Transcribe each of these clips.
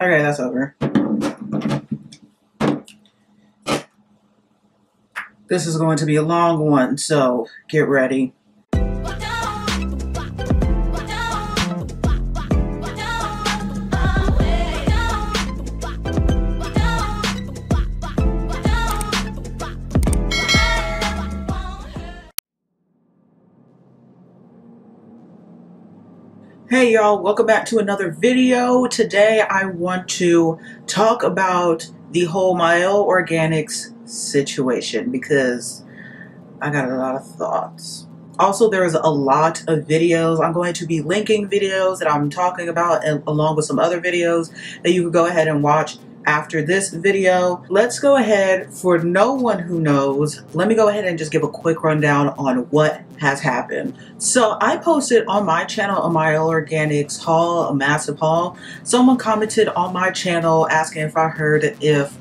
Okay, that's over. This is going to be a long one, so get ready. Hey y'all, welcome back to another video. Today I want to talk about the whole Mielle Organics situation because I got a lot of thoughts. Also, there's a lot of videos. I'm going to be linking videos that I'm talking about and along with some other videos that you can go ahead and watch after this video. Let's go ahead, for no one who knows, let me go ahead and just give a quick rundown on what has happened. So I posted on my channel a Mielle Organics haul, a massive haul. Someone commented on my channel asking if I heard if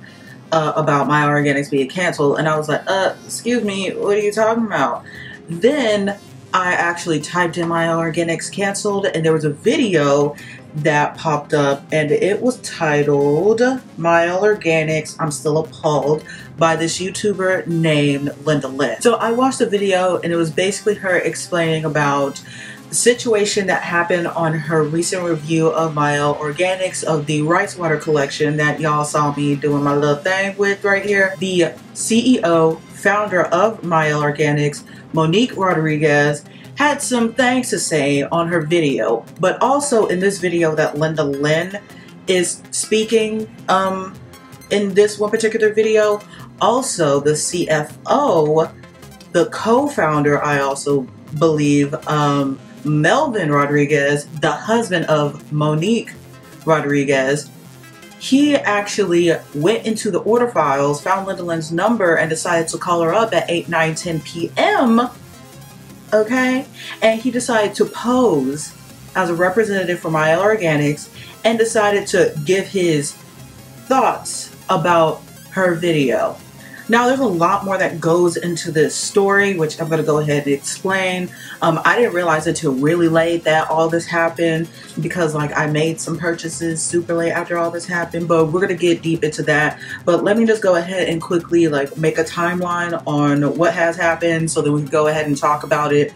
about Mielle Organics being canceled, and I was like, excuse me, what are you talking about? Then I actually typed in Mielle Organics canceled, and there was a video that popped up, and it was titled Mielle Organics, I'm Still Appalled, by this YouTuber named Lynn. So I watched the video, and it was basically her explaining about the situation that happened on her recent review of Mielle Organics, of the rice water collection that y'all saw me doing my little thing with right here. The CEO, founder of Mielle Organics, MuCh Rodriguez, had some things to say on her video, but also in this video that Lynn is speaking in this one particular video, also the CFO, the co-founder, I also believe, Melvin Rodriguez, the husband of MuCh Rodriguez, he actually went into the order files, found Lynn's number, and decided to call her up at 8, 9, 10 p.m. Okay, and he decided to pose as a representative for Mielle Organics and decided to give his thoughts about her video. Now, there's a lot more that goes into this story, which I'm going to go ahead and explain. I didn't realize until really late that all this happened because, like, I made some purchases super late after all this happened, but we're going to get deep into that. But let me just go ahead and quickly, like, make a timeline on what has happened so that we can go ahead and talk about it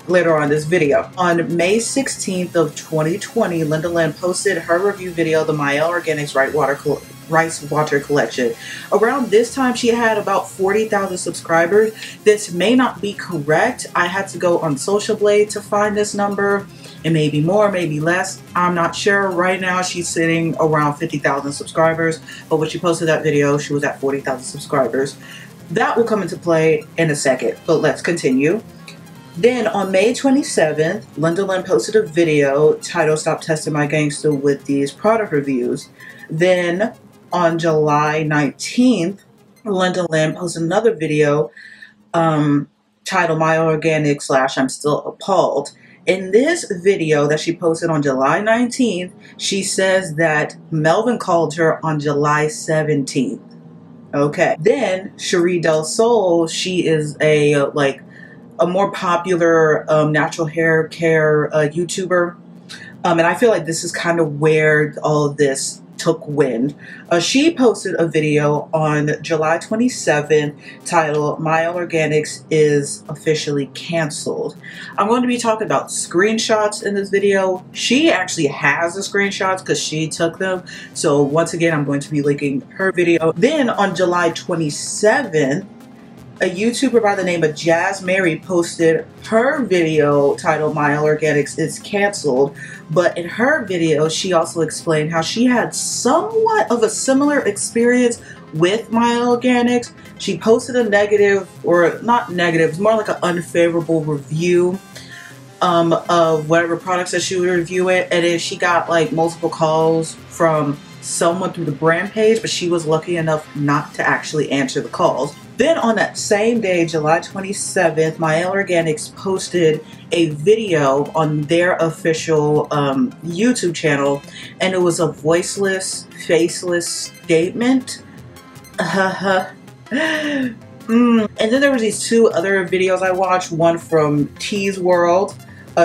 later on in this video. On May 16th of 2020, Lynn posted her review video, the Mielle Organics rice water collection. Around this time, she had about 40,000 subscribers. This may not be correct. I had to go on Social Blade to find this number. It may be more, maybe less. I'm not sure. Right now, she's sitting around 50,000 subscribers. But when she posted that video, she was at 40,000 subscribers. That will come into play in a second, but let's continue. Then on May 27th, Lynn posted a video titled Stop Testing My Gangster with These Product Reviews. Then on July 19th, Lynn posted another video titled Mielle Organics / I'm Still Appalled. In this video that she posted on July 19th, she says that Melvin called her on July 17th. Okay. Then SheRea DelSol, she is a more popular natural hair care YouTuber. And I feel like this is kind of where all of this took wind. She posted a video on July 27th titled Mielle Organics is officially canceled. I'm going to be talking about screenshots in this video. She actually has the screenshots because she took them. So once again, I'm going to be linking her video. Then on July 27th, a YouTuber by the name of Jaazz Mary posted her video titled Mielle Organics is canceled, but in her video she also explained how she had somewhat of a similar experience with Mielle Organics. She posted a negative, or not negative, it's more like an unfavorable review of whatever products that she would review it, and then she got like multiple calls from someone through the brand page, but she was lucky enough not to actually answer the calls. Then on that same day, July 27th, Mielle Organics posted a video on their official YouTube channel, and it was a voiceless, faceless statement. And then there was these two other videos I watched, one from T's World,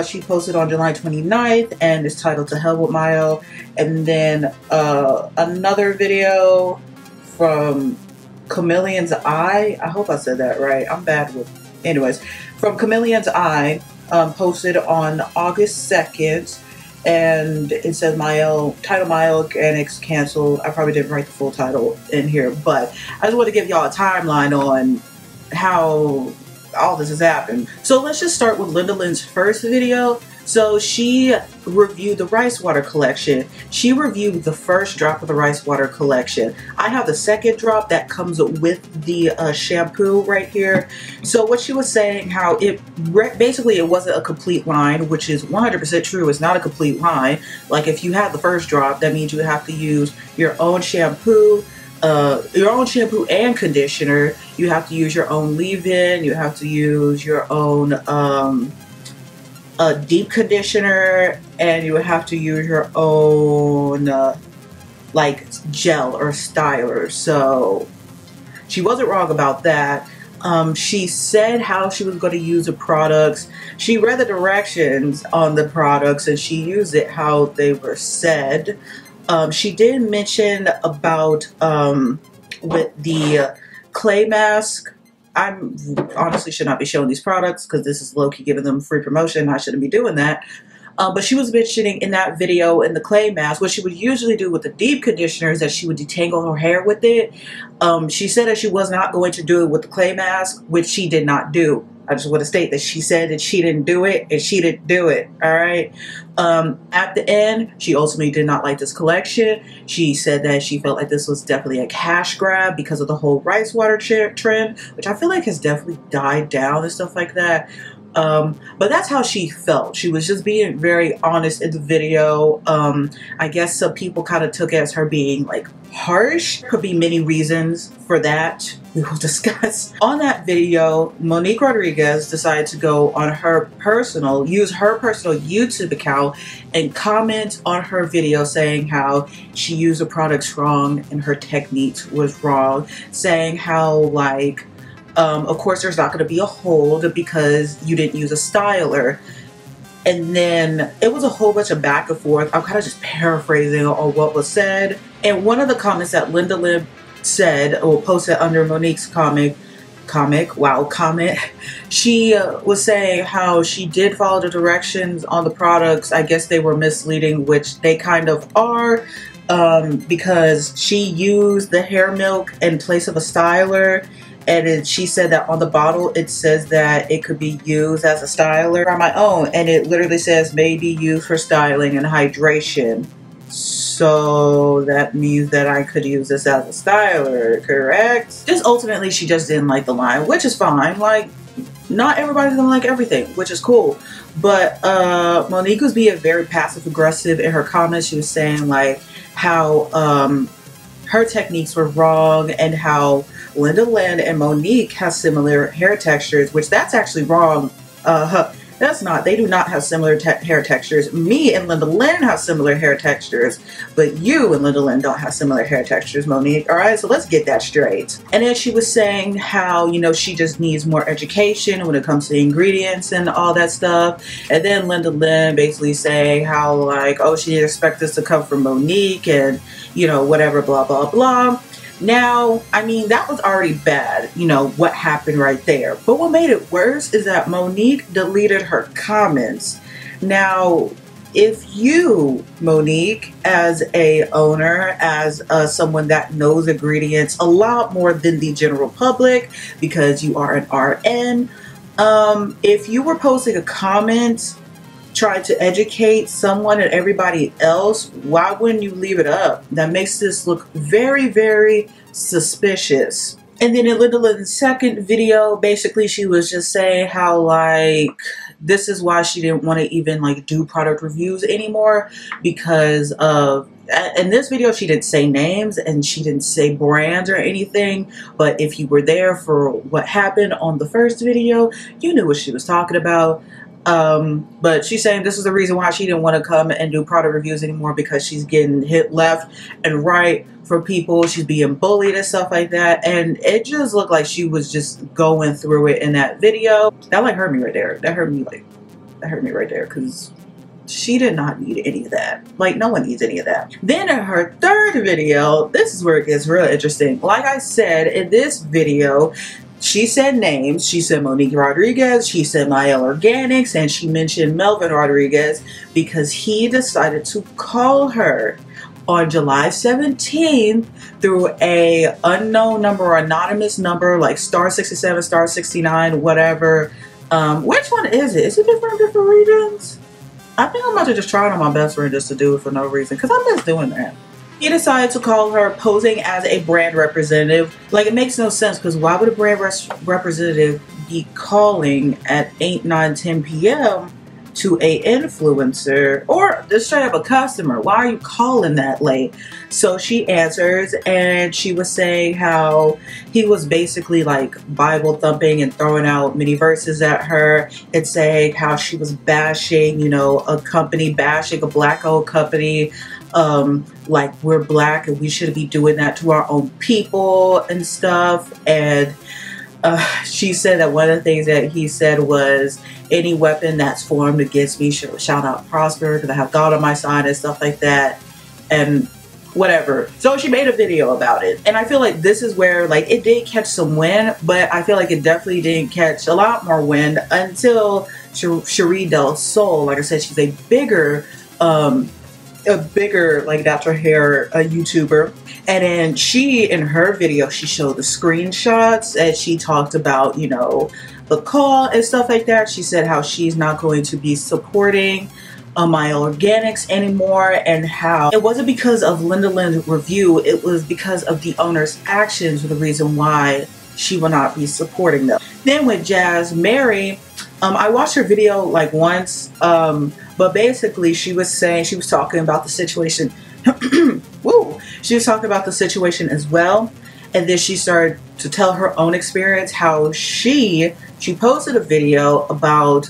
She posted on July 29th and it's titled "To Hell with Mielle." And then another video from Chameleon's Eye. I hope I said that right. I'm bad with, anyways, from Chameleon's Eye, posted on August 2nd. And it says title Mielle Organics canceled. I probably didn't write the full title in here, but I just want to give y'all a timeline on how all this has happened. So let's just start with Lynn's first video. So she reviewed the rice water collection. She reviewed the first drop of the rice water collection. I have the second drop that comes with the shampoo right here. So what she was saying, how it basically it wasn't a complete line, which is 100% true. It's not a complete line. Like if you have the first drop, that means you have to use your own shampoo and conditioner. You have to use your own leave-in. You have to use your own deep conditioner, and you have to use your own like gel or styler. So she wasn't wrong about that. She said how she was going to use the products. She read the directions on the products and she used it how they were said. She did mention about with the clay mask. I honestly should not be showing these products because this is low-key giving them free promotion. I shouldn't be doing that. But she was mentioning in that video in the clay mask, what she would usually do with the deep conditioner is that she would detangle her hair with it. She said that she was not going to do it with the clay mask, which she did not do. I just want to state that she said that she didn't do it and she didn't do it. All right. At the end, she ultimately did not like this collection. She said that she felt like this was definitely a cash grab because of the whole rice water trend, which I feel like has definitely died down and stuff like that. But that's how she felt. She was just being very honest in the video. I guess some people kind of took it as her being like harsh. Could be many reasons for that. We will discuss. On that video, Mielle Rodriguez decided to go on use her personal YouTube account and comment on her video saying how she used the products wrong and her technique was wrong, saying how like of course there's not going to be a hold because you didn't use a styler. And then it was a whole bunch of back and forth. I'm kind of just paraphrasing on what was said. And one of the comments that Lynn said, or posted under Monique's comment, she was saying how she did follow the directions on the products. I guess they were misleading, which they kind of are, because she used the hair milk in place of a styler. And she said that on the bottle it says that it could be used as a styler on my own, and it literally says may be used for styling and hydration. So that means that I could use this as a styler, correct? Just ultimately she just didn't like the line, which is fine. Like, not everybody's gonna like everything, which is cool. But Monique was being very passive aggressive in her comments. She was saying like how her techniques were wrong and how Lynn and Monique have similar hair textures, which that's actually wrong. That's not. They do not have similar hair textures. Me and Lynn have similar hair textures, but you and Lynn don't have similar hair textures, Monique. All right, so let's get that straight. And then she was saying how, you know, she just needs more education when it comes to ingredients and all that stuff. And then Lynn basically saying how like, oh, she didn't expect this to come from Monique and, you know, whatever, blah, blah, blah. Now, I mean, that was already bad, you know, what happened right there. But what made it worse is that Monique deleted her comments. Now, if you, Monique, as a owner, as someone that knows ingredients a lot more than the general public, because you are an RN, if you were posting a comment trying to educate someone and everybody else, why wouldn't you leave it up? That makes this look very, very suspicious. And then in Lynn's second video, basically she was just saying how like this is why she didn't want to even like do product reviews anymore, because of, in this video she didn't say names and she didn't say brands or anything, but if you were there for what happened on the first video, you knew what she was talking about. But she's saying this is the reason why she didn't want to come and do product reviews anymore, because she's getting hit left and right for people. She's being bullied and stuff like that. And it just looked like she was just going through it in that video. That like hurt me right there. That hurt me like, That hurt me right there because she did not need any of that. Like, no one needs any of that. Then in her third video, this is where it gets real interesting. Like I said, in this video, she said names. She said Monique Rodriguez, she said Mielle Organics, and she mentioned Melvin Rodriguez because he decided to call her on July 17th through a unknown number or anonymous number, like star 67, star 69, whatever. Which one is it? Is it different in different regions? I think I'm about to just try it on my best friend just to do it for no reason, because I'm just doing that. He decided to call her posing as a brand representative. Like, it makes no sense, because why would a brand representative be calling at 8, 9, 10 p.m. to a influencer or just straight up a customer? Why are you calling that late? So she answers, and she was saying how he was basically like Bible thumping and throwing out many verses at her and saying how she was bashing, you know, a company, bashing a black owned company. Like, we're black and we shouldn't be doing that to our own people and stuff. And she said that one of the things that he said was, any weapon that's formed against me shall not prosper, because I have God on my side and stuff like that, and whatever. So she made a video about it, and I feel like this is where, like, it did catch some wind, but I feel like it definitely didn't catch a lot more wind until SheRea DelSol. Like I said, she's a bigger like natural hair YouTuber, and then she, in her video, she showed the screenshots and she talked about, you know, the call and stuff like that. She said how she's not going to be supporting Mielle Organics anymore, and how it wasn't because of Lynn's review, it was because of the owner's actions were the reason why she will not be supporting them. Then with Jaazz Mary, I watched her video like once, but basically she was saying, she was talking about the situation. Woo! She was talking about the situation as well, and then she started to tell her own experience, how she posted a video about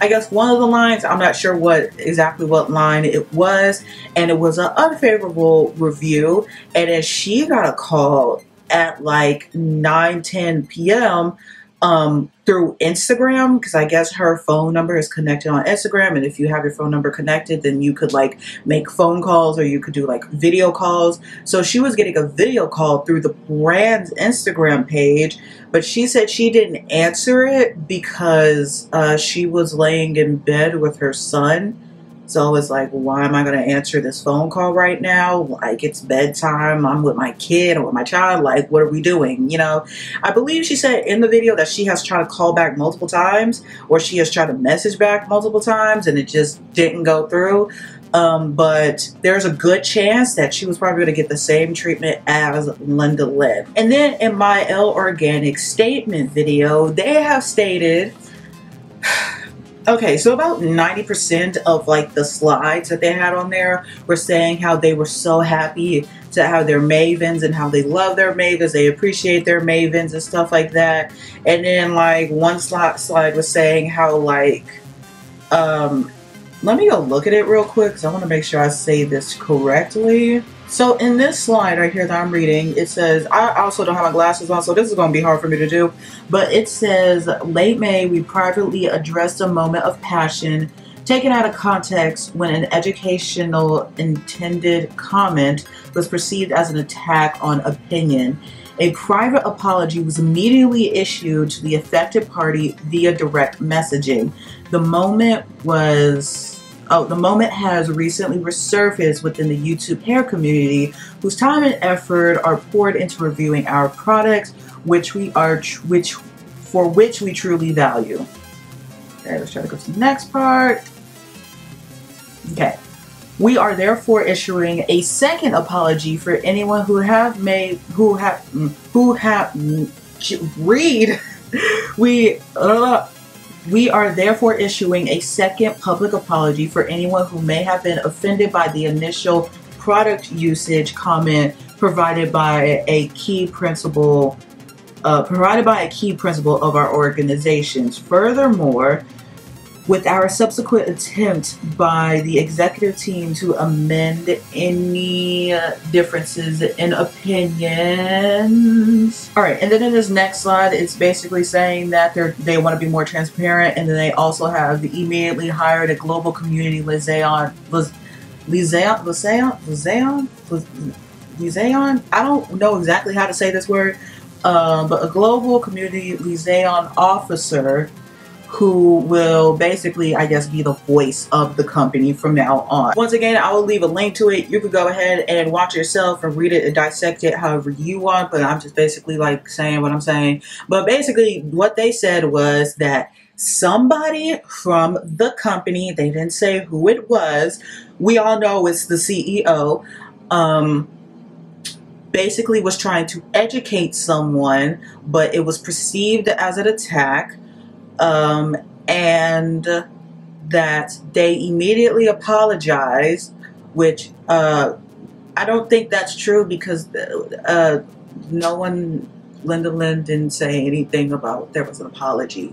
I guess one of the lines, I'm not sure exactly what line it was, and it was an unfavorable review, and then she got a call at like 9, 10 p.m. Through Instagram, because I guess her phone number is connected on Instagram, and if you have your phone number connected, then you could like make phone calls, or you could do like video calls. So she was getting a video call through the brand's Instagram page, but she said she didn't answer it because she was laying in bed with her son. So it's like, why am I going to answer this phone call right now? Like, it's bedtime. I'm with my kid or with my child. Like, what are we doing? You know, I believe she said in the video that she has tried to call back multiple times, or she has tried to message back multiple times, and it just didn't go through. But there's a good chance that she was probably going to get the same treatment as Lynn. And then in Mielle Organics statement video, they have stated, okay, so about 90% of like the slides that they had on there were saying how they were so happy to have their mavens and how they love their mavens, they appreciate their mavens and stuff like that. And then like one slide was saying how like, let me go look at it real quick because I want to make sure I say this correctly. So in this slide right here that I'm reading, it says, I also don't have my glasses on, so this is going to be hard for me to do, but it says, late May, we privately addressed a moment of passion taken out of context when an educational intended comment was perceived as an attack on opinion. A private apology was immediately issued to the affected party via direct messaging. The moment has recently resurfaced within the YouTube hair community, whose time and effort are poured into reviewing our products, which we truly value. Okay, let's try to go to the next part. Okay. We are therefore issuing a second apology for anyone who We are therefore issuing a second public apology for anyone who may have been offended by the initial product usage comment provided by a key principle of our organizations. Furthermore, with our subsequent attempt by the executive team to amend any differences in opinions. All right, and then in this next slide, it's basically saying that they want to be more transparent, and then they also have immediately hired a global community liaison. I don't know exactly how to say this word, but a global community liaison officer who will basically, I guess, be the voice of the company from now on. Once again, I will leave a link to it. You could go ahead and watch it yourself and read it and dissect it however you want, but I'm just basically like saying what I'm saying. But basically what they said was that somebody from the company, they didn't say who it was, we all know it's the CEO, basically was trying to educate someone, but it was perceived as an attack. And that they immediately apologized, which I don't think that's true, because no one, Lynn didn't say anything about there was an apology.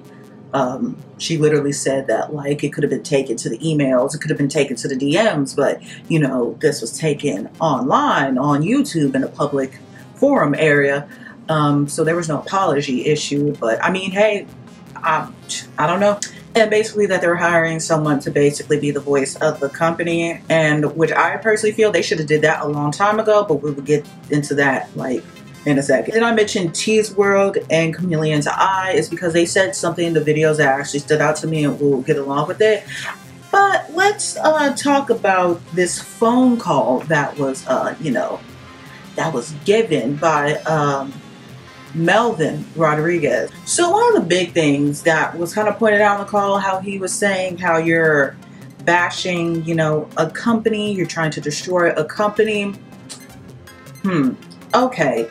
She literally said that, like, it could have been taken to the emails, it could have been taken to the DMs, but you know, this was taken online on YouTube in a public forum area, so there was no apology issue. But I mean, hey, I don't know. And basically that they're hiring someone to basically be the voice of the company, and which I personally feel they should have did that a long time ago, but we will get into that like in a second. Then I mentioned tHiS World and Chameleon's eye is because they said something in the videos that actually stood out to me, and we'll get along with it. But let's talk about this phone call that was you know, that was given by Mielle Organics. So one of the big things that was kind of pointed out in the call, how he was saying how you're bashing, you know, a company, you're trying to destroy a company. Okay,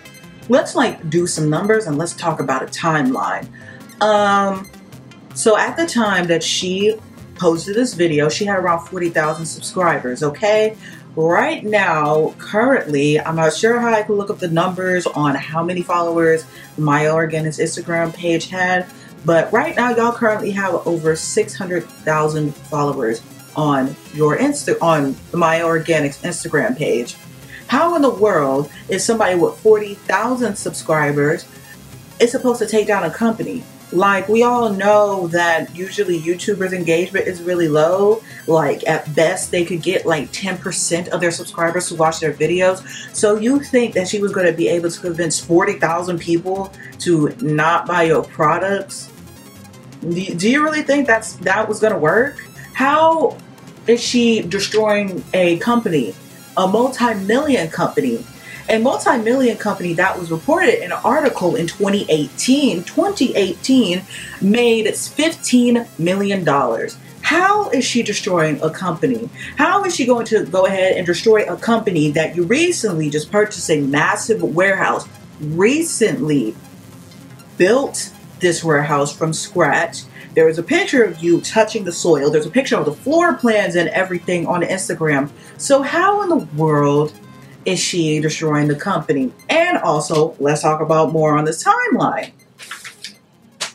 let's like do some numbers and let's talk about a timeline. So at the time that she posted this video, she had around 40,000 subscribers, okay? Right now, currently, I'm not sure how I can look up the numbers on how many followers Mielle Organics Instagram page had, but right now y'all currently have over 600,000 followers on your on the Mielle Organics Instagram page. How in the world is somebody with 40,000 subscribers is supposed to take down a company? Like, we all know that usually YouTubers' engagement is really low. Like, at best, they could get like 10% of their subscribers to watch their videos. So you think that she was going to be able to convince 40,000 people to not buy your products? Do you really think that was going to work? How is she destroying a company, a multi-million company? A multi-million company that was reported in an article in 2018. 2018 made $15 million. How is she destroying a company? How is she going to go ahead and destroy a company that you recently just purchased a massive warehouse, recently built this warehouse from scratch? There is a picture of you touching the soil. There's a picture of the floor plans and everything on Instagram. So how in the world is she destroying the company? And also, let's talk about more on this timeline.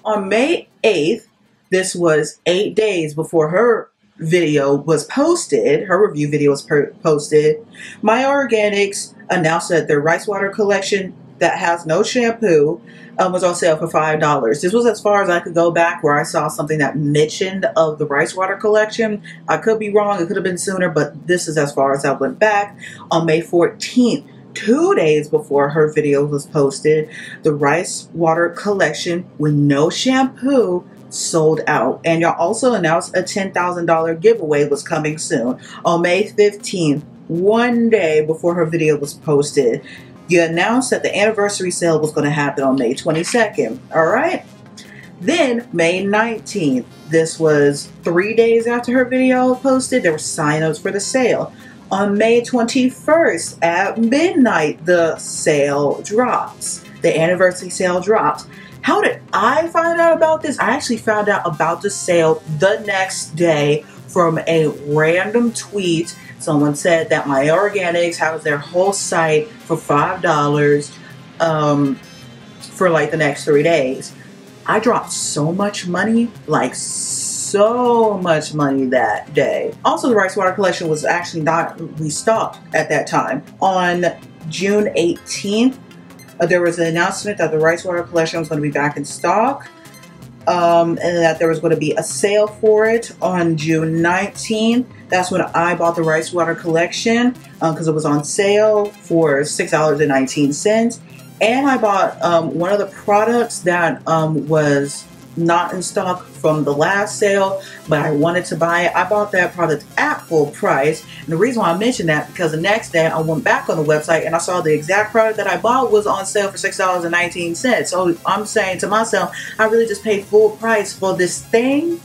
On May 8th, this was 8 days before her video was posted, her review video was posted, Mielle Organics announced that their rice water collection that has no shampoo was on sale for $5. This was as far as I could go back where I saw something that mentioned of the rice water collection. I could be wrong, it could have been sooner, but this is as far as I went back. On May 14th, 2 days before her video was posted, the rice water collection with no shampoo sold out. And y'all also announced a $10,000 giveaway was coming soon. On May 15th, 1 day before her video was posted, you announced that the anniversary sale was going to happen on May 22nd. All right. Then May 19th, this was 3 days after her video posted, there were sign-ups for the sale. On May 21st at midnight, the sale drops. The anniversary sale drops. How did I find out about this? I actually found out about the sale the next day from a random tweet. Someone said that Mielle Organics has their whole site for $5 for like the next 3 days. I dropped so much money, like so so much money that day. Also, the rice water collection was actually not restocked at that time. On June 18th, there was an announcement that the rice water collection was going to be back in stock. And that there was going to be a sale for it on June 19th. That's when I bought the rice water collection because it was on sale for $6.19. And I bought one of the products that was not in stock from the last sale, but I wanted to buy it. I bought that product at full price. And the reason why I mentioned that, because the next day I went back on the website and I saw the exact product that I bought was on sale for $6.19. So I'm saying to myself, I really just paid full price for this thing.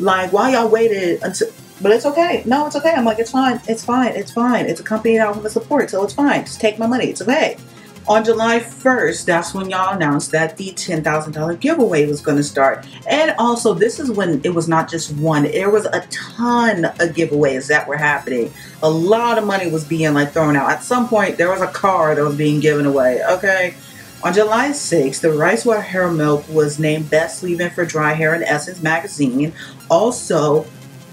Like, why y'all waited until... But it's okay. No, it's okay. I'm like, it's fine. It's fine. It's fine. It's a company that I want to support, so it's fine. Just take my money. It's okay. On July 1st, that's when y'all announced that the $10,000 giveaway was going to start. And also, this is when it was not just one. There was a ton of giveaways that were happening. A lot of money was being like thrown out. At some point, there was a car that was being given away. Okay. On July 6th, the Rice Water Hair Milk was named Best Leave-In for Dry Hair in Essence magazine. Also,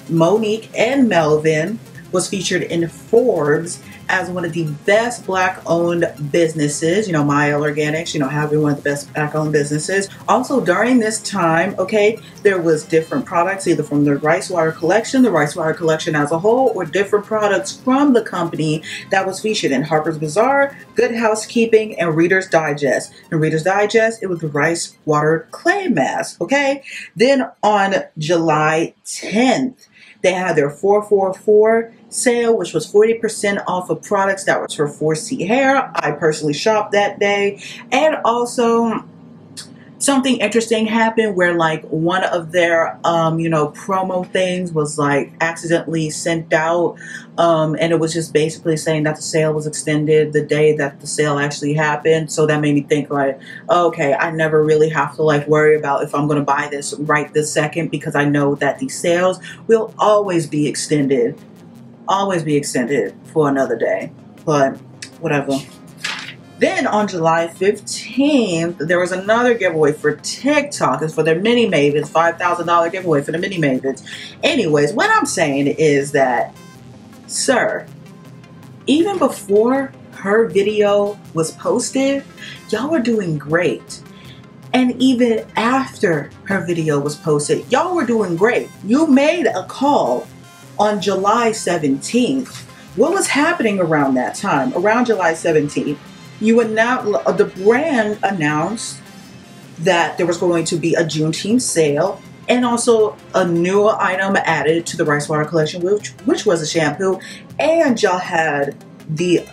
Monique and Melvin was featured in Forbes as one of the best black-owned businesses. You know, Mielle Organics, you know, having one of the best black-owned businesses. Also, during this time, okay, there was different products, either from the Rice Water Collection, the Rice Water Collection as a whole, or different products from the company that was featured in Harper's Bazaar, Good Housekeeping, and Reader's Digest. In Reader's Digest, it was the Rice Water Clay Mask, okay? Then on July 10th, they had their 444 sale, which was 40% off of products that was for 4C hair. I personally shopped that day. And also, something interesting happened where like one of their you know, promo things was like accidentally sent out, and it was just basically saying that the sale was extended the day that the sale actually happened. So that made me think like, okay, I never really have to like worry about if I'm going to buy this right this second, because I know that these sales will always be extended for another day. But whatever. Then on July 15th, there was another giveaway for TikTok. It's for their mini mavens, $5,000 giveaway for the mini mavens. Anyways, what I'm saying is that, sir, even before her video was posted, y'all were doing great. And even after her video was posted, y'all were doing great. You made a call on July 17th. What was happening around that time? Around July 17th, the brand announced that there was going to be a Juneteenth sale and also a new item added to the Rice Water Collection, which was a shampoo. And y'all had the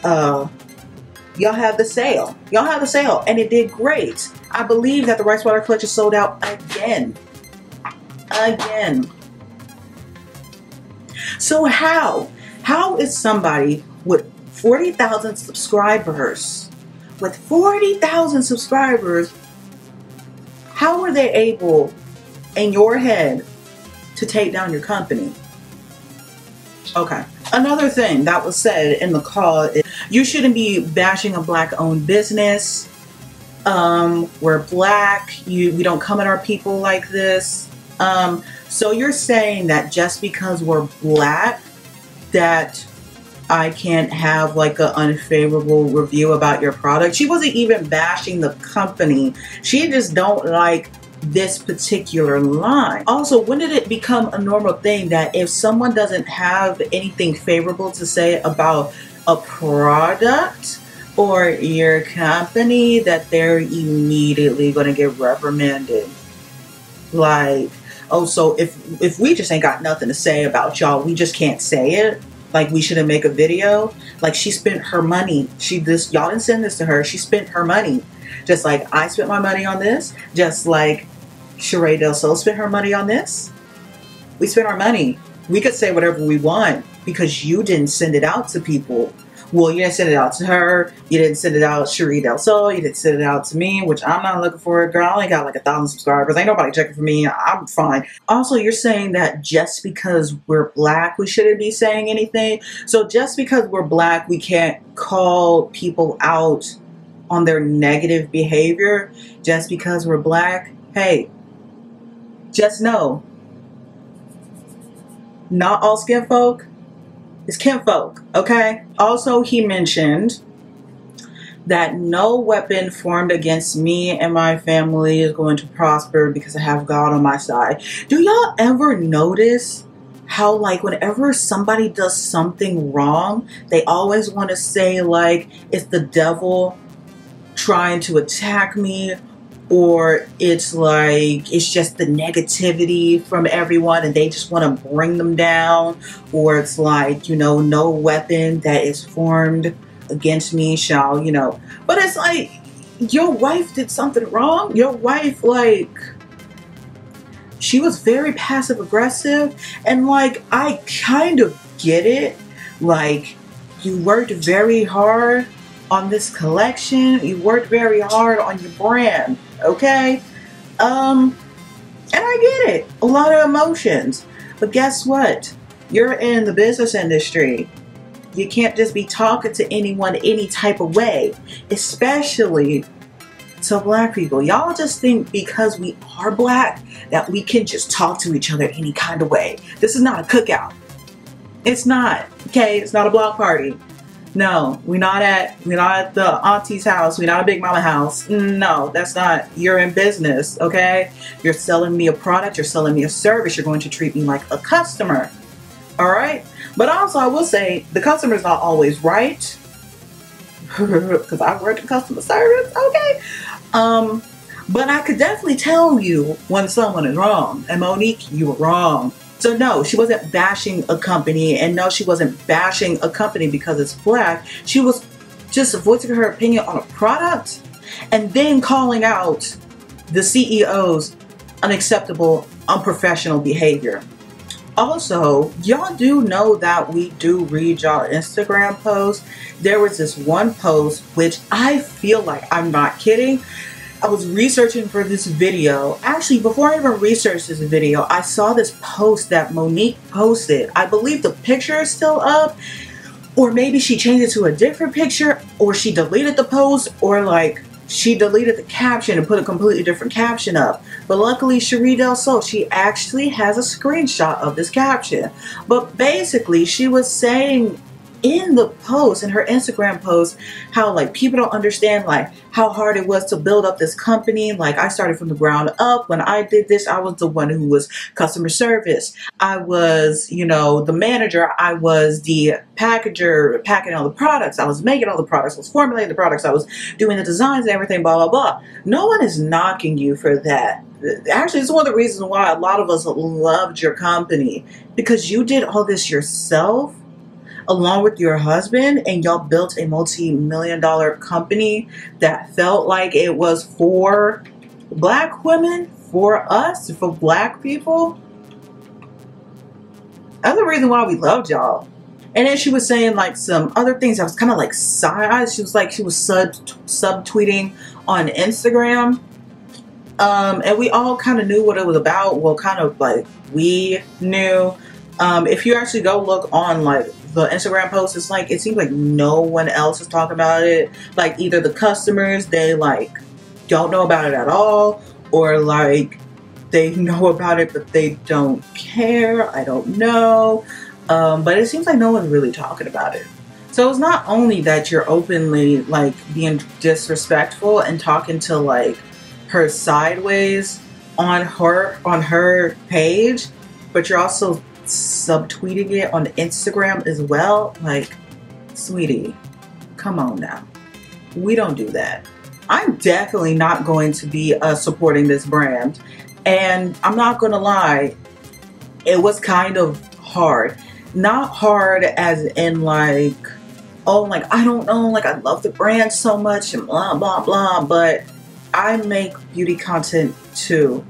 sale. Y'all had the sale, and it did great. I believe that the Rice Water Collection sold out again. So how is somebody with 40,000 subscribers, how are they able, in your head, to take down your company? Okay. Another thing that was said in the call is you shouldn't be bashing a black-owned business. We're black. We don't come at our people like this. So you're saying that just because we're black, that I can't have like an unfavorable review about your product? She wasn't even bashing the company. She just don't like this particular line. Also, when did it become a normal thing that if someone doesn't have anything favorable to say about a product or your company, that they're immediately going to get reprimanded? Like, oh, so if we just ain't got nothing to say about y'all, we just can't say it? Like, we shouldn't make a video? Like, she spent her money. Y'all didn't send this to her. She spent her money. Just like I spent my money on this. Just like SheRea DelSol spent her money on this. We spent our money. We could say whatever we want because you didn't send it out to people. Well, you didn't send it out to her. You didn't send it out to SheRea DelSol. You didn't send it out to me, which I'm not looking for. Girl, I only got like 1,000 subscribers. Ain't nobody checking for me. I'm fine. Also, you're saying that just because we're black, we shouldn't be saying anything. So just because we're black, we can't call people out on their negative behavior just because we're black? Hey, just know, not all skin folk is kinfolk, okay? Also, he mentioned that no weapon formed against me and my family is going to prosper because I have God on my side. Do y'all ever notice how, like, whenever somebody does something wrong, they always want to say, like, it's the devil trying to attack me, or it's like it's just the negativity from everyone and they just want to bring them down, or it's like, you know, no weapon that is formed against me shall, you know. But it's like, your wife did something wrong. Your wife, like, she was very passive aggressive, and like, I kind of get it. Like, you worked very hard on this collection, you worked very hard on your brand, okay? And I get it, a lot of emotions. But guess what? You're in the business industry. You can't just be talking to anyone any type of way, especially to black people. Y'all just think because we are black that we can just talk to each other any kind of way. This is not a cookout. It's not, okay? It's not a block party. No, we're not at the auntie's house. We're not a big mama house. No, that's not. You're in business, okay? You're selling me a product. You're selling me a service. You're going to treat me like a customer, all right? But also, I will say, the customer's not always right, because I worked in customer service, okay? But I could definitely tell you when someone is wrong. And Monique, you were wrong. So no, she wasn't bashing a company, and no, she wasn't bashing a company because it's black. She was just voicing her opinion on a product and then calling out the CEO's unacceptable, unprofessional behavior. Also, y'all do know that we do read y'all Instagram posts. There was this one post, which I feel like, I'm not kidding, I was researching for this video. Actually, before I even researched this video, I saw this post that Monique posted. I believe the picture is still up, or maybe she changed it to a different picture, or she deleted the post, or like she deleted the caption and put a completely different caption up. But luckily, SheRea DelSol, she actually has a screenshot of this caption. But basically, she was saying in the post, in her Instagram post, how like people don't understand like how hard it was to build up this company. Like, I started from the ground up. When I did this, I was the one who was customer service. I was, you know, the manager. I was the packager, packing all the products. I was making all the products. I was formulating the products. I was doing the designs and everything, blah, blah, blah. No one is knocking you for that. Actually, it's one of the reasons why a lot of us loved your company, because you did all this yourself along with your husband, and y'all built a multi-million-dollar company that felt like it was for black women, for us, for black people. That's the reason why we loved y'all. And then she was saying like some other things that was kind of like side. She was like, she was subtweeting on Instagram. And we all kind of knew what it was about. Well, kind of like we knew. If you actually go look on like the Instagram post, it's like, it seems like no one else is talking about it. Like, either the customers, they like don't know about it at all, or like they know about it but they don't care. I don't know. But it seems like no one's really talking about it. So it's not only that you're openly like being disrespectful and talking to like her sideways on her page, but you're also subtweeting it on Instagram as well. Like, sweetie, come on now. We don't do that. I'm definitely not going to be supporting this brand. And I'm not going to lie, it was kind of hard. Not hard as in like, oh, like, I don't know, like, I love the brand so much and blah, blah, blah. But I make beauty content too.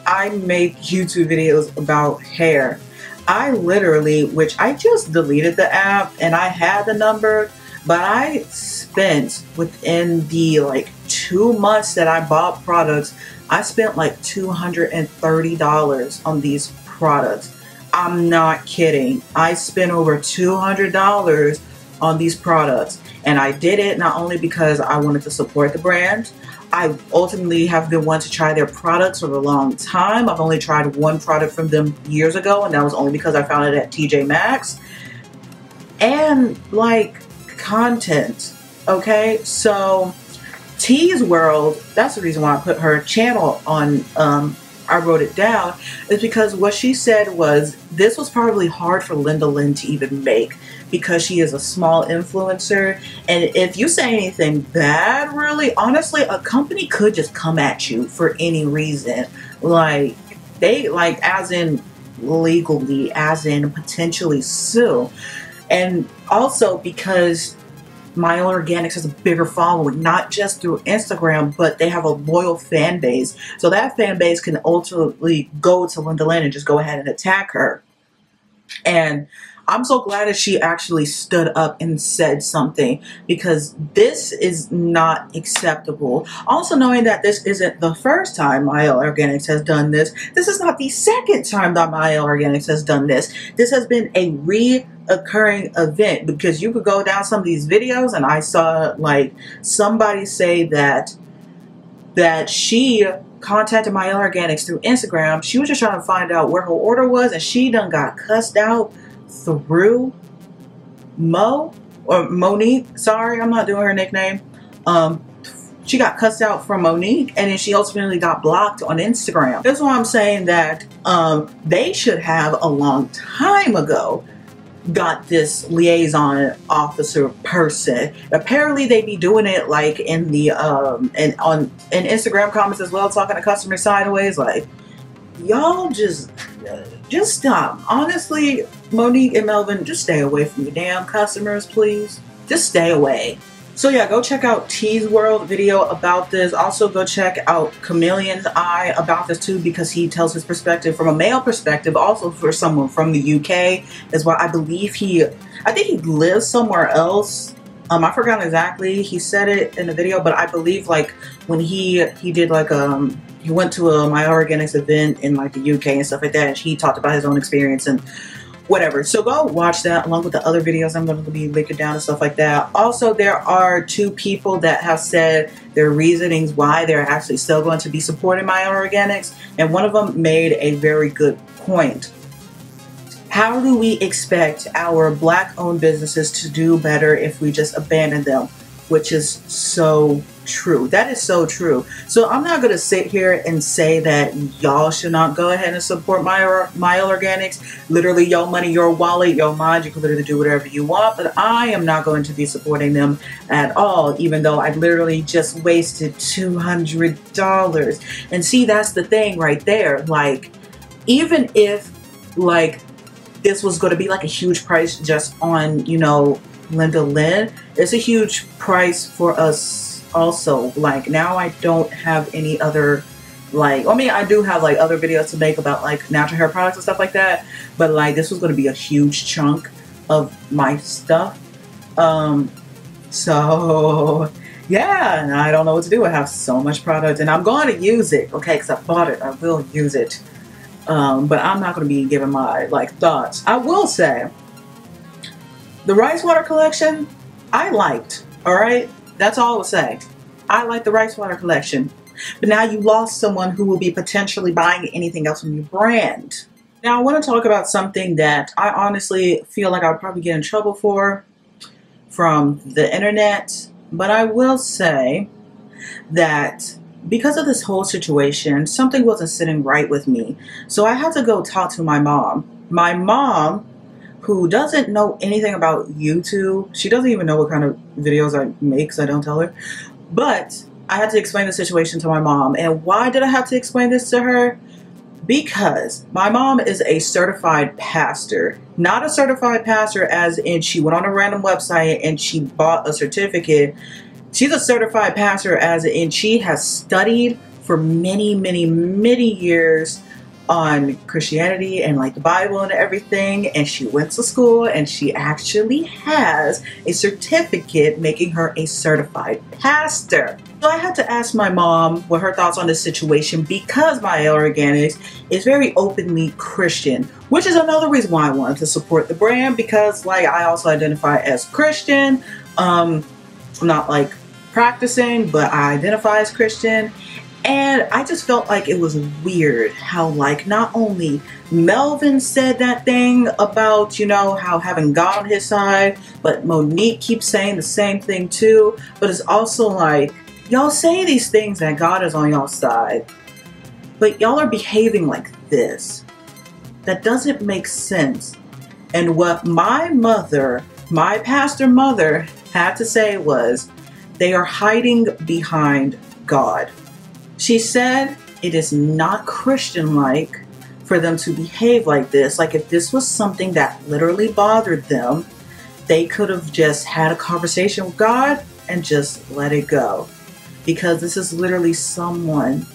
I make YouTube videos about hair. I literally, which I just deleted the app and I had the number, but I spent within the like 2 months that I bought products, I spent like $230 on these products. I'm not kidding. I spent over $200 on these products, and I did it not only because I wanted to support the brand. I ultimately have been one to try their products for a long time. I've only tried one product from them years ago, and that was only because I found it at TJ Maxx. And like content, okay? So t's World, that's the reason why I put her channel on, I wrote it down, is because what she said was this was probably hard for Lynn to even make, because she is a small influencer, and if you say anything bad, really, honestly, a company could just come at you for any reason. Like, they, like, as in legally, as in potentially sue. And also because Mielle Organics has a bigger following, not just through Instagram, but they have a loyal fan base. So that fan base can ultimately go to Lynn and just go ahead and attack her. And I'm so glad that she actually stood up and said something, because this is not acceptable. Also knowing that this isn't the first time Mielle Organics has done this. This is not the second time that Mielle Organics has done this. This has been a reoccurring event, because you could go down some of these videos and I saw like somebody say that she contacted Mielle Organics through Instagram. She was just trying to find out where her order was, and she done got cussed out through Monique. Sorry, I'm not doing her nickname. She got cussed out from Monique, and then she ultimately got blocked on Instagram. That's why I'm saying that they should have a long time ago got this liaison officer person. Apparently they be doing it like in the in Instagram comments as well, talking to customers sideways. Like, y'all just stop. Honestly, Monique and Melvin, just stay away from your damn customers, please. Just stay away. So yeah, go check out t's World video about this. Also go check out Chameleon's eye about this too, because he tells his perspective from a male perspective, also for someone from the UK, is what I believe I think he lives somewhere else. I forgot exactly, he said it in the video, but I believe like when he did like he went to a Mielle Organics event in like the UK and stuff like that, and he talked about his own experience and whatever. So go watch that along with the other videos I'm going to be linking down and stuff like that. Also, there are two people that have said their reasonings why they're actually still going to be supporting Mielle Organics, and one of them made a very good point. How do we expect our Black-owned businesses to do better if we just abandon them? Which is so true. That is so true. So I'm not going to sit here and say that y'all should not go ahead and support Mielle Organics. Literally, your money, your wallet, your mind, you can literally do whatever you want, but I am not going to be supporting them at all, even though I literally just wasted $200. And see, that's the thing right there. Like, even if like this was going to be like a huge price just on, you know, Lynn, it's a huge price for us also. Like, now I don't have any other, like, I mean, I do have like other videos to make about like natural hair products and stuff like that, but like this was going to be a huge chunk of my stuff. So yeah, and I don't know what to do. I have so much product and I'm going to use it, okay, because I bought it. I will use it, but I'm not going to be giving my like thoughts. I will say the rice water collection I liked. All right, that's all I will say. I like the rice water collection, but now you lost someone who will be potentially buying anything else from your brand. Now I want to talk about something that I honestly feel like I would probably get in trouble for from the internet, but I will say that because of this whole situation, something wasn't sitting right with me. So I had to go talk to my mom. My mom, who doesn't know anything about YouTube. She doesn't even know what kind of videos I make, because I don't tell her. But I had to explain the situation to my mom. And why did I have to explain this to her? Because my mom is a certified pastor. Not a certified pastor as in she went on a random website and she bought a certificate. She's a certified pastor as in she has studied for many, many, many years on Christianity and like the Bible and everything, and she went to school and she actually has a certificate making her a certified pastor. So I had to ask my mom what her thoughts on this situation, because Mielle Organics is very openly Christian, which is another reason why I wanted to support the brand, because like I also identify as Christian. I'm not like practicing, but I identify as Christian. And I just felt like it was weird how, like, not only Melvin said that thing about, you know, how having God on his side, but Monique keeps saying the same thing too. But it's also like, y'all say these things that God is on y'all's side, but y'all are behaving like this. That doesn't make sense. And what my mother, my pastor mother, had to say was, they are hiding behind God. She said it is not Christian-like for them to behave like this. Like, if this was something that literally bothered them, they could have just had a conversation with God and just let it go. Because this is literally someone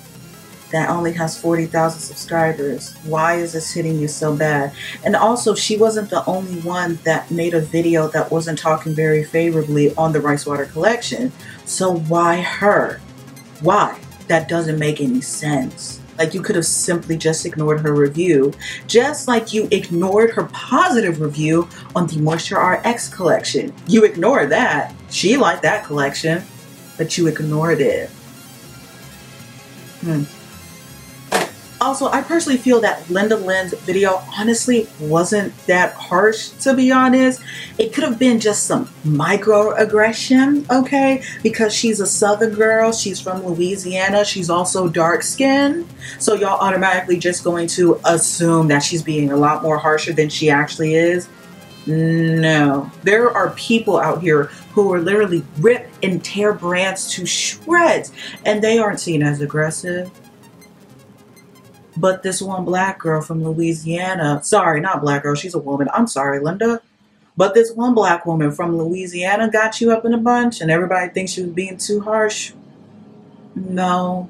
that only has 40,000 subscribers. Why is this hitting you so bad? And also, she wasn't the only one that made a video that wasn't talking very favorably on the rice water collection. So why her? Why? That doesn't make any sense. Like, you could have simply just ignored her review, just like you ignored her positive review on the Moisture RX collection. You ignored that. She liked that collection, but you ignored it. Also, I personally feel that Lynn's video honestly wasn't that harsh, to be honest. It could have been just some microaggression, okay? Because she's a Southern girl, she's from Louisiana, she's also dark-skinned. So y'all automatically just going to assume that she's being a lot more harsher than she actually is. No. There are people out here who are literally rip and tear brands to shreds, and they aren't seen as aggressive. But this one black girl from Louisiana, sorry, not black girl, she's a woman. I'm sorry, Linda. But this one black woman from Louisiana got you up in a bunch and everybody thinks she was being too harsh. No.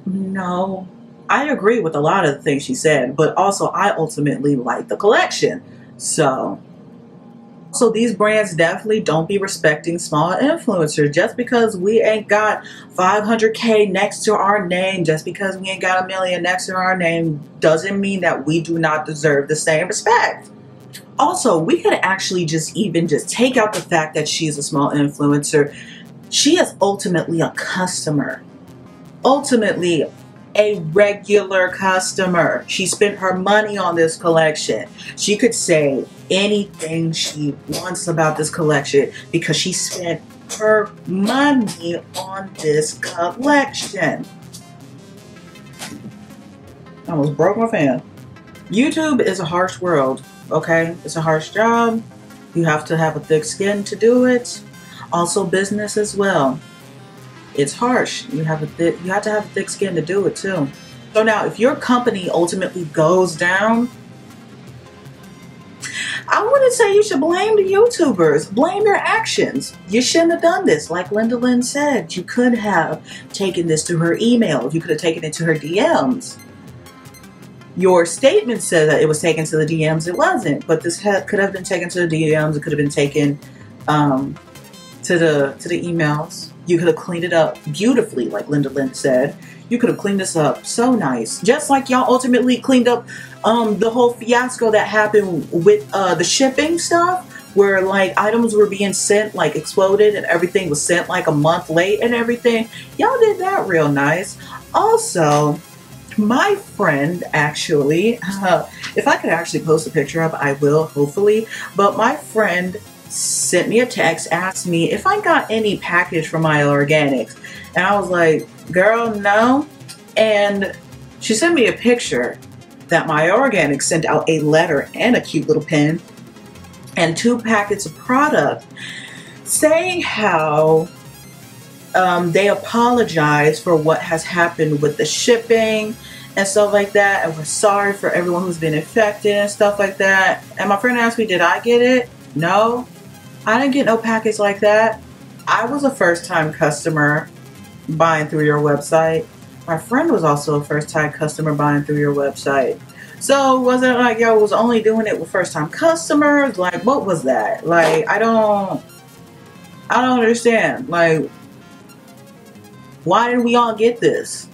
No. I agree with a lot of the things she said, but also I ultimately like the collection. So these brands definitely don't be respecting small influencers. Just because we ain't got 500K next to our name, just because we ain't got 1 million next to our name, doesn't mean that we do not deserve the same respect. Also, we could actually just take out the fact that she's a small influencer. She is ultimately a customer. Ultimately a regular customer. She spent her money on this collection. She could say anything she wants about this collection because she spent her money on this collection. I almost broke my fan. YouTube is a harsh world, okay? It's a harsh job. You have to have a thick skin to do it. Also business as well. It's harsh. You have to have a thick skin to do it too. So now, if your company ultimately goes down, I wouldn't say you should blame the YouTubers. Blame your actions. You shouldn't have done this. Like Lynn said, you could have taken this to her email. You could have taken it to her DMs. Your statement said that it was taken to the DMs. It wasn't. But this could have been taken to the DMs. It could have been taken to the emails. You could have cleaned it up beautifully, like Lynn said. You could have cleaned this up so nice. Just like y'all ultimately cleaned up the whole fiasco that happened with the shipping stuff, where like items were being sent, like exploded, and everything was sent like a month late and everything. Y'all did that real nice. Also, my friend actually, if I could actually post a picture up, I will, hopefully. But my friend sent me a text, asked me if I got any package from Mielle Organics. And I was like, girl, no. And she sent me a picture that Mielle Organics sent out a letter and a cute little pen and 2 packets of product saying how they apologize for what has happened with the shipping and stuff like that, and we're sorry for everyone who's been affected and stuff like that. And my friend asked me, did I get it? No, I didn't get no package like that. I was a first-time customer buying through your website. My friend was also a first-time customer buying through your website. So was it like yo was only doing it with first-time customers? Like, what was that? Like, I don't understand. Like, why did we all get this?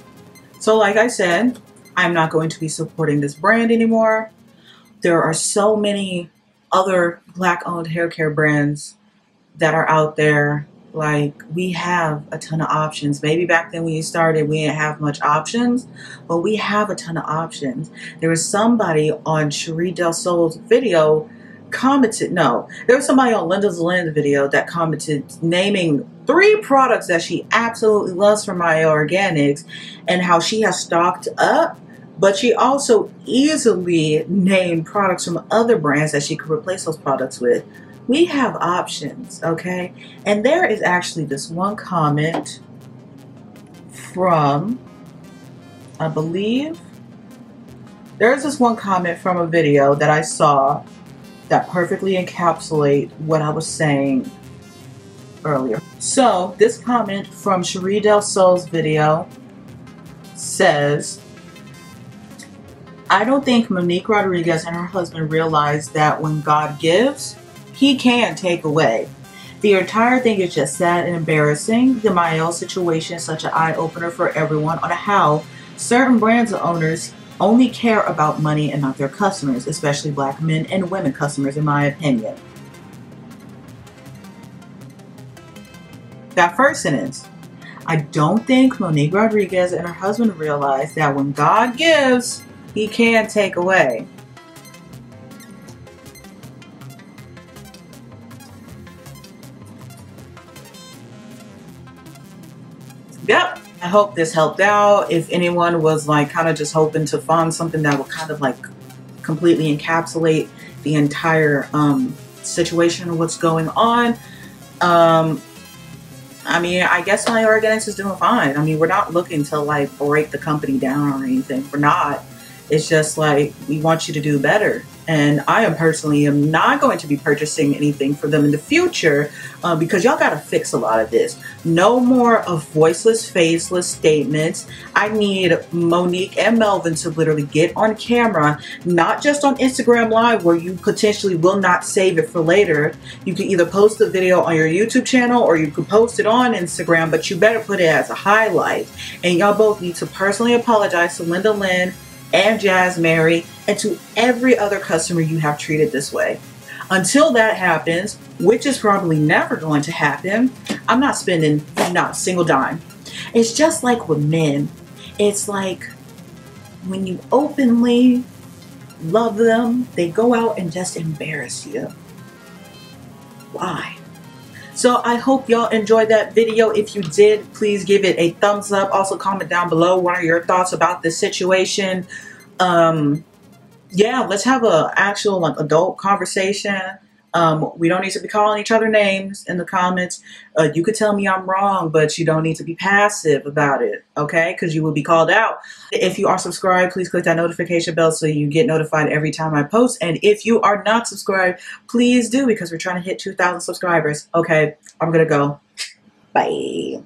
So like I said, I'm not going to be supporting this brand anymore. There are so many other Black-owned hair care brands that are out there Like, we have a ton of options. Maybe back then when you started, we didn't have much options, but we have a ton of options. There was somebody on SheRea DelSol's video commented, no, there was somebody on Lynn's video that commented naming 3 products that she absolutely loves from Mielle Organics and how she has stocked up, but she also easily named products from other brands that she could replace those products with. We have options, okay? And there is actually this one comment from, I believe, there's this one comment from a video that I saw that perfectly encapsulate what I was saying earlier. So this comment from SheRea DelSol's video says, I don't think Monique Rodriguez and her husband realized that when God gives, He can take away. The entire thing is just sad and embarrassing. The Mielle situation is such an eye-opener for everyone on how certain brands owners only care about money and not their customers, especially black men and women customers, in my opinion. That first sentence, I don't think Monique Rodriguez and her husband realized that when God gives, He can take away. Yep, I hope this helped out. If anyone was like kind of just hoping to find something that would kind of like completely encapsulate the entire situation of what's going on, I mean, I guess Mielle Organics is doing fine. I mean, we're not looking to like break the company down or anything. We're not. It's just like, we want you to do better. And I personally am not going to be purchasing anything for them in the future because y'all got to fix a lot of this. No more of voiceless, faceless statements. I need Monique and Melvin to literally get on camera, not just on Instagram Live where you potentially will not save it for later. You can either post the video on your YouTube channel or you can post it on Instagram, but you better put it as a highlight. And y'all both need to personally apologize to Lynn and Jaazz Mary, and to every other customer you have treated this way. Until that happens, which is probably never going to happen, I'm not spending not a single dime. It's just like with men. It's like when you openly love them, they go out and just embarrass you. Why? So I hope y'all enjoyed that video. If you did, please give it a thumbs up. Also comment down below what are your thoughts about this situation. Yeah, let's have a actual like adult conversation. We don't need to be calling each other names in the comments. You could tell me I'm wrong, but you don't need to be passive about it, okay? Because you will be called out. If you are subscribed, please click that notification bell so you get notified every time I post. And if you are not subscribed, please do, because we're trying to hit 2,000 subscribers. Okay, I'm gonna go. Bye.